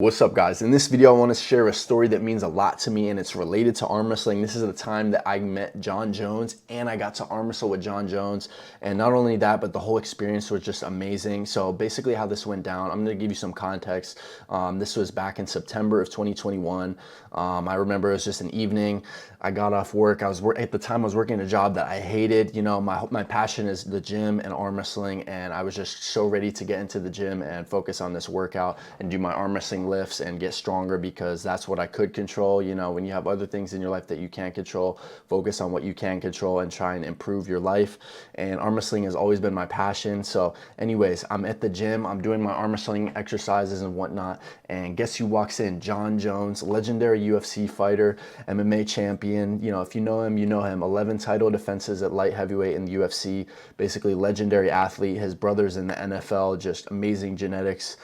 What's up, guys? In this video, I want to share a story that means a lot to me, and it's related to arm wrestling. This is the time that I met Jon Jones and I got to arm wrestle with Jon Jones. And not only that, but the whole experience was just amazing. So basically how this went down, I'm going to give you some context. This was back in September of 2021. I remember it was just an evening. I got off work. At the time I was working a job that I hated. You know, my passion is the gym and arm wrestling, and I was just so ready to get into the gym and focus on this workout and do my arm wrestling lifts and get stronger, because that's what I could control. You know, when you have other things in your life that you can't control, focus on what you can control and try and improve your life. And arm wrestling has always been my passion. So anyways, I'm at the gym, I'm doing my arm wrestling exercises and whatnot, and guess who walks in? Jon Jones, legendary UFC fighter, MMA champion. You know, if you know him, you know him. 11 title defenses at light heavyweight in the UFC. Basically legendary athlete. His brother's in the NFL, just amazing genetics,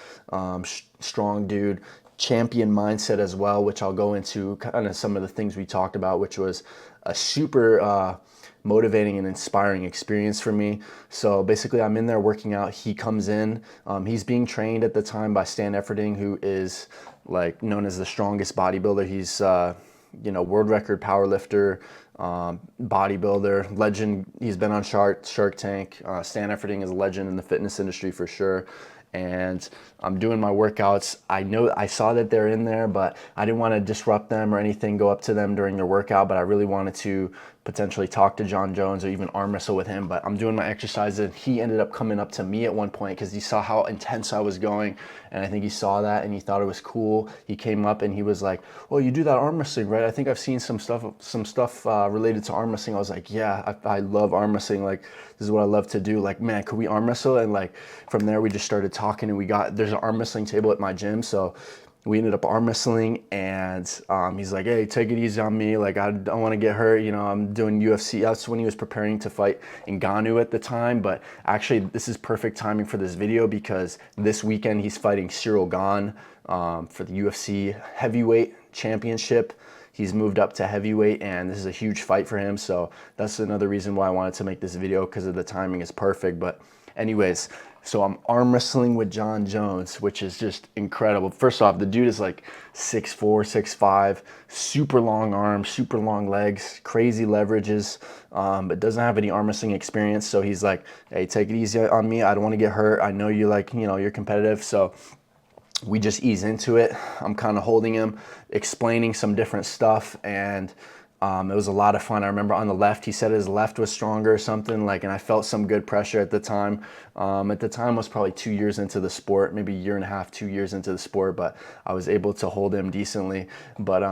strong dude. Champion mindset as well, which I'll go into kind of some of the things we talked about, which was a super motivating and inspiring experience for me. So basically I'm in there working out. He comes in, he's being trained at the time by Stan Efferding, who is like known as the strongest bodybuilder. He's you know, world record powerlifter, bodybuilder, legend. He's been on Shark Tank. Stan Efferding is a legend in the fitness industry for sure. And I'm doing my workouts. I saw that they're in there, but I didn't want to disrupt them or anything, go up to them during their workout, but I really wanted to potentially talk to Jon Jones or even arm wrestle with him. But I'm doing my exercises, and he ended up coming up to me at one point because he saw how intense I was going, and I think he saw that and he thought it was cool. He came up and he was like, "Well, you do that arm wrestling, right? I think I've seen some stuff related to arm wrestling." I was like, "Yeah, I love arm wrestling. Like, this is what I love to do. Like, man, could we arm wrestle?" And like from there we just started talking, and there's an arm wrestling table at my gym, so we ended up arm wrestling. And he's like, "Hey, take it easy on me. Like, I don't want to get hurt. You know, I'm doing UFC." That's when he was preparing to fight Ngannou at the time. But actually, this is perfect timing for this video, because this weekend he's fighting Cyril Gane for the UFC heavyweight championship. He's moved up to heavyweight, and this is a huge fight for him. So that's another reason why I wanted to make this video, because of the timing is perfect. But anyways, so I'm arm wrestling with Jon Jones, which is just incredible. First off, the dude is like 6'4", 6'5", super long arms, super long legs, crazy leverages, but doesn't have any arm wrestling experience. So he's like, "Hey, take it easy on me. I don't want to get hurt. I know you like, you know, you're competitive." So we just ease into it. I'm kind of holding him, explaining some different stuff, and it was a lot of fun. I remember on the left, he said his left was stronger or something, like, and I felt some good pressure at the time. At the time I was probably 2 years into the sport, maybe a year and a half, 2 years into the sport, but I was able to hold him decently. But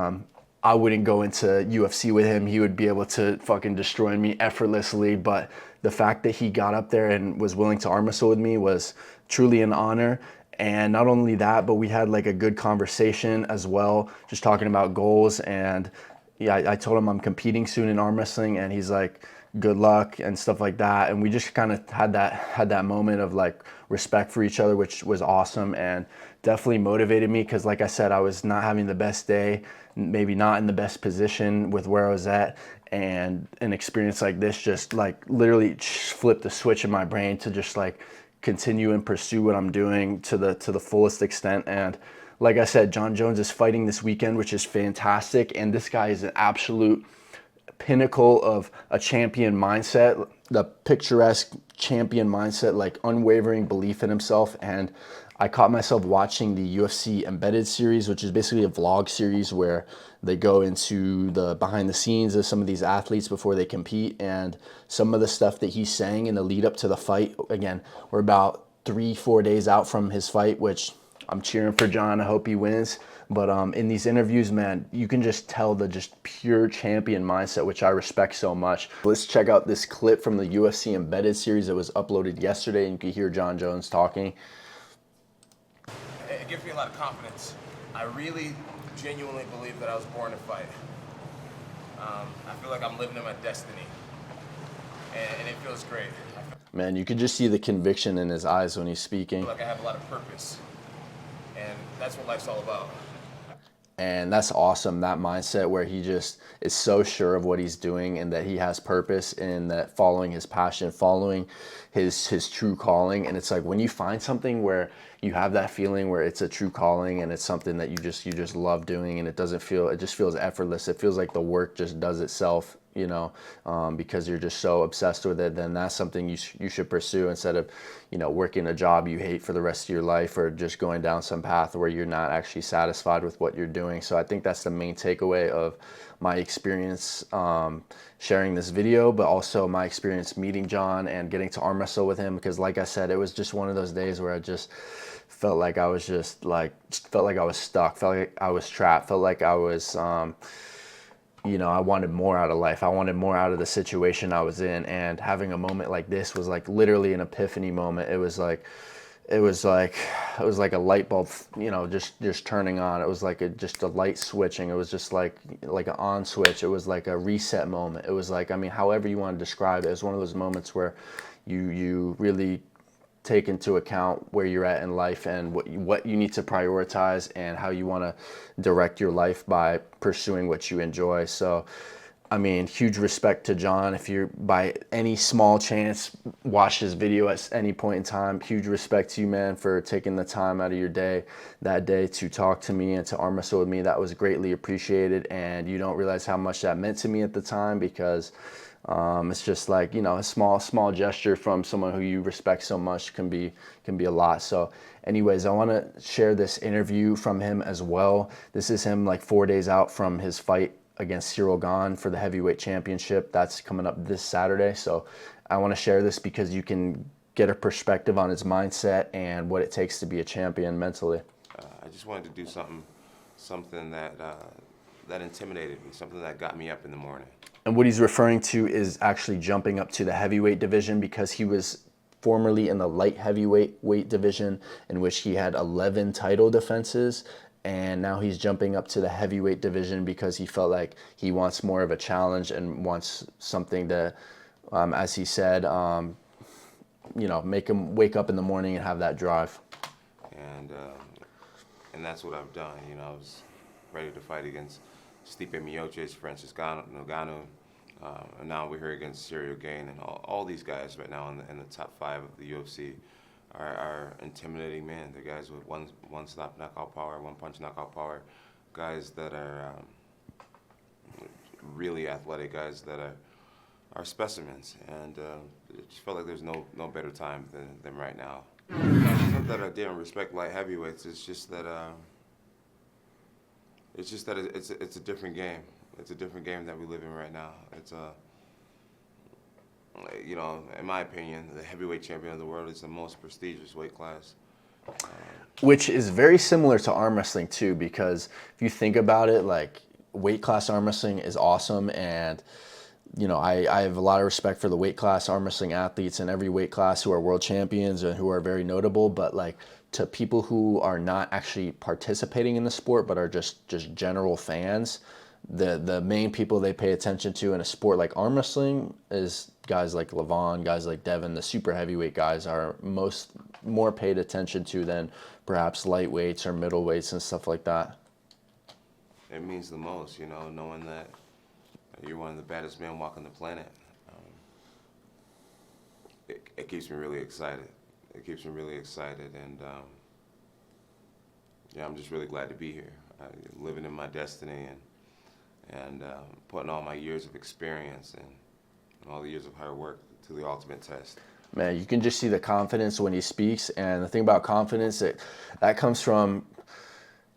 I wouldn't go into UFC with him. He would be able to fucking destroy me effortlessly. But the fact that he got up there and was willing to arm wrestle with me was truly an honor. And not only that, but we had like a good conversation as well, just talking about goals. And yeah, I told him I'm competing soon in arm wrestling, and he's like, "Good luck," and stuff like that. And we just kind of had that moment of like respect for each other, which was awesome and definitely motivated me, because like I said, I was not having the best day, maybe not in the best position with where I was at. And an experience like this just like literally flipped the switch in my brain to just like continue and pursue what I'm doing to the fullest extent. And like I said, Jon Jones is fighting this weekend, which is fantastic. And this guy is an absolute pinnacle of a champion mindset, the picturesque champion mindset, like unwavering belief in himself. And I caught myself watching the UFC Embedded series, which is basically a vlog series where they go into the behind the scenes of some of these athletes before they compete, and some of the stuff that he's saying in the lead up to the fight. Again, we're about 3-4 days out from his fight, which I'm cheering for Jon. I hope he wins. But in these interviews, man, you can just tell the just pure champion mindset, which I respect so much. Let's check out this clip from the UFC Embedded series that was uploaded yesterday, and you can hear Jon Jones talking. It gives me a lot of confidence. I really genuinely believe that I was born to fight. I feel like I'm living in my destiny, and it feels great. Man, you could just see the conviction in his eyes when he's speaking. I feel like I have a lot of purpose, and that's what life's all about. And that's awesome, that mindset where he just is so sure of what he's doing and that he has purpose and that following his passion, following his true calling. And it's like when you find something where you have that feeling where it's a true calling and it's something that you just love doing, and it just feels effortless. It feels like the work just does itself, because you're just so obsessed with it. Then that's something you should pursue instead of, working a job you hate for the rest of your life, or just going down some path where you're not actually satisfied with what you're doing. So I think that's the main takeaway of my experience sharing this video, but also my experience meeting John and getting to arm wrestle with him. Because like I said, it was just one of those days where I just felt like I was stuck, felt like I was trapped, felt like I was, I wanted more out of life. I wanted more out of the situation I was in, and having a moment like this was like literally an epiphany moment. It was like a light bulb, just turning on. It was like just a light switching. It was just like an on switch. It was like a reset moment. It was like, however you want to describe it, it was one of those moments where you really take into account where you're at in life and what you need to prioritize and how you want to direct your life by pursuing what you enjoy. So, huge respect to John. If you're by any small chance watch his video at any point in time, huge respect to you, man, for taking the time out of your day that day to talk to me and to arm wrestle with me. That was greatly appreciated, and you don't realize how much that meant to me at the time, because it's just like, a small gesture from someone who you respect so much can be a lot. So anyways, I want to share this interview from him as well. This is him like 4 days out from his fight against Cyril Gahn for the heavyweight championship. That's coming up this Saturday. So I want to share this because you can get a perspective on his mindset and what it takes to be a champion mentally. I just wanted to do something that intimidated me, something that got me up in the morning. And what he's referring to is actually jumping up to the heavyweight division, because he was formerly in the light heavyweight weight division, in which he had 11 title defenses. And now he's jumping up to the heavyweight division because he felt like he wants more of a challenge and wants something to, as he said, make him wake up in the morning and have that drive. And that's what I've done. I was ready to fight against Stipe Miocic, Francis Ngannou, and now we're here against Cyril Gane, and all these guys right now in the top 5 of the UFC are intimidating men. They're guys with one stop knockout power, one punch knockout power, guys that are really athletic, guys that are specimens, and it just felt like there's no better time than right now. It's not that I didn't respect light heavyweights. It's just that it's a different game. It's a different game that we live in right now. It's in my opinion, the heavyweight champion of the world is the most prestigious weight class. Which is very similar to arm wrestling too, because if you think about it, like, weight class arm wrestling is awesome, and I have a lot of respect for the weight class arm wrestling athletes in every weight class who are world champions and who are very notable. But like, to people who are not actually participating in the sport but are just general fans, the main people they pay attention to in a sport like arm wrestling is guys like Levon, guys like Devin. The super heavyweight guys are more paid attention to than perhaps lightweights or middleweights and stuff like that. It means the most, knowing that you're one of the baddest men walking the planet. It keeps me really excited. It keeps me really excited, and I'm just really glad to be here, living in my destiny, and putting all my years of experience and all the years of hard work to the ultimate test. Man, you can just see the confidence when he speaks, and the thing about confidence, that comes from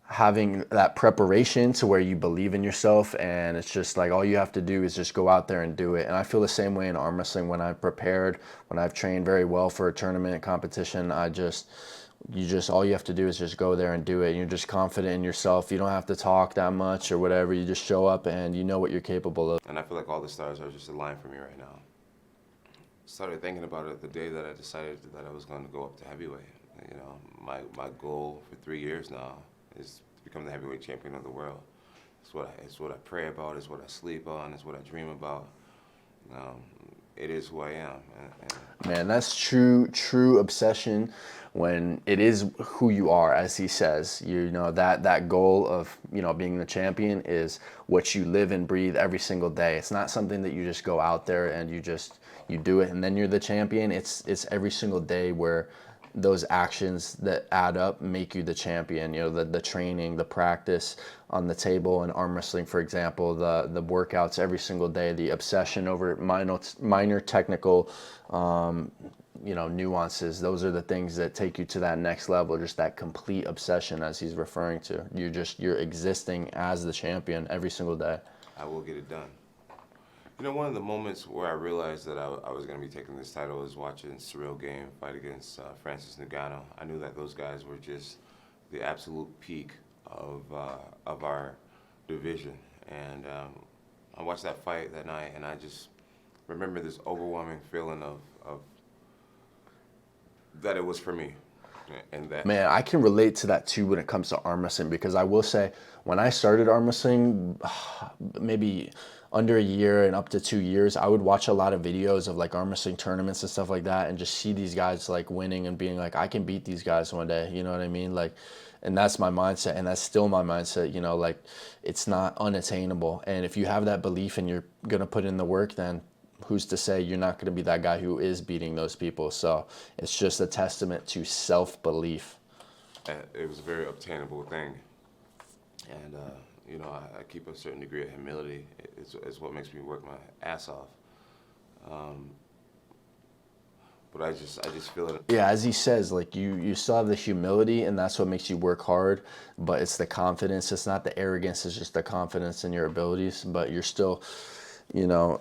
having that preparation to where you believe in yourself, and it's just like all you have to do is just go out there and do it. And I feel the same way in arm wrestling. When I've prepared, when I've trained very well for a tournament competition, all you have to do is just go there and do it. You're just confident in yourself. You don't have to talk that much or whatever. You just show up and you know what you're capable of. And I feel like all the stars are just aligned for me right now. Started thinking about it the day that I decided that I was going to go up to heavyweight. My goal for 3 years now is to become the heavyweight champion of the world. It's what I pray about. It's what I sleep on. It's what I dream about. it is who I am. Man, that's true obsession when it is who you are, as he says. You know, that goal of, you know, being the champion is what you live and breathe every single day. It's not something that you just go out there and you do it and then you're the champion. It's every single day where those actions that add up make you the champion. You know, the training, the practice on the table in arm wrestling, for example, the workouts every single day, the obsession over minor technical you know, nuances. Those are the things that take you to that next level, just that complete obsession, as he's referring to. You're existing as the champion every single day. I will get it done. You know, one of the moments where I realized that I was going to be taking this title was watching Surreal Game fight against Francis Ngannou. I knew that those guys were just the absolute peak of our division. And I watched that fight that night, and I just remember this overwhelming feeling of that it was for me. And that, man, I can relate to that too when it comes to arm wrestling, because I will say when I started arm wrestling, maybe under a year and up to 2 years, I would watch a lot of videos of like arm wrestling tournaments and stuff like that, and just see these guys like winning and being like, I can beat these guys one day. You know what I mean? Like, and that's my mindset, and that's still my mindset. You know, like, it's not unattainable, and if you have that belief and you're gonna put in the work, then who's to say you're not going to be that guy who is beating those people? So it's just a testament to self-belief. it was a very obtainable thing. And, you know, I keep a certain degree of humility. It's what makes me work my ass off. But I just feel it. Yeah, as he says, like you still have the humility, and that's what makes you work hard, but it's the confidence. It's not the arrogance, it's just the confidence in your abilities, but you're still, you know,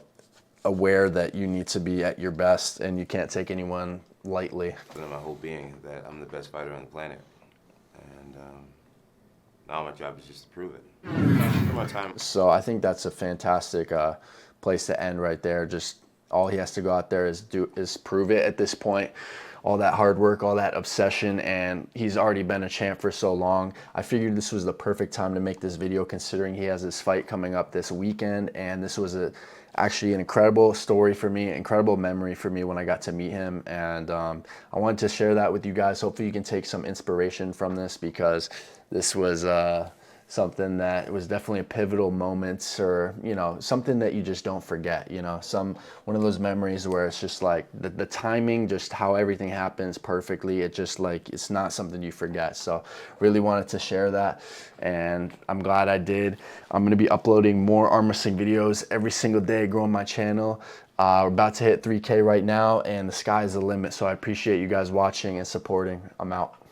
aware that you need to be at your best and you can't take anyone lightly. In my whole being that I'm the best fighter on the planet, and now my job is just to prove it. My time. So I think that's a fantastic place to end right there. Just all he has to go out there is prove it at this point. All that hard work, all that obsession, and he's already been a champ for so long. I figured this was the perfect time to make this video, considering he has his fight coming up this weekend, and this was actually an incredible story for me, incredible memory for me when I got to meet him, and I wanted to share that with you guys. Hopefully you can take some inspiration from this, because this was something that was definitely a pivotal moment, or, you know, something that you just don't forget, you know, one of those memories where it's just like the timing, just how everything happens perfectly. It just like, it's not something you forget. So really wanted to share that, and I'm glad I did. I'm going to be uploading more arm wrestling videos every single day, growing my channel. We're about to hit 3K right now, and the sky is the limit. So I appreciate you guys watching and supporting. I'm out.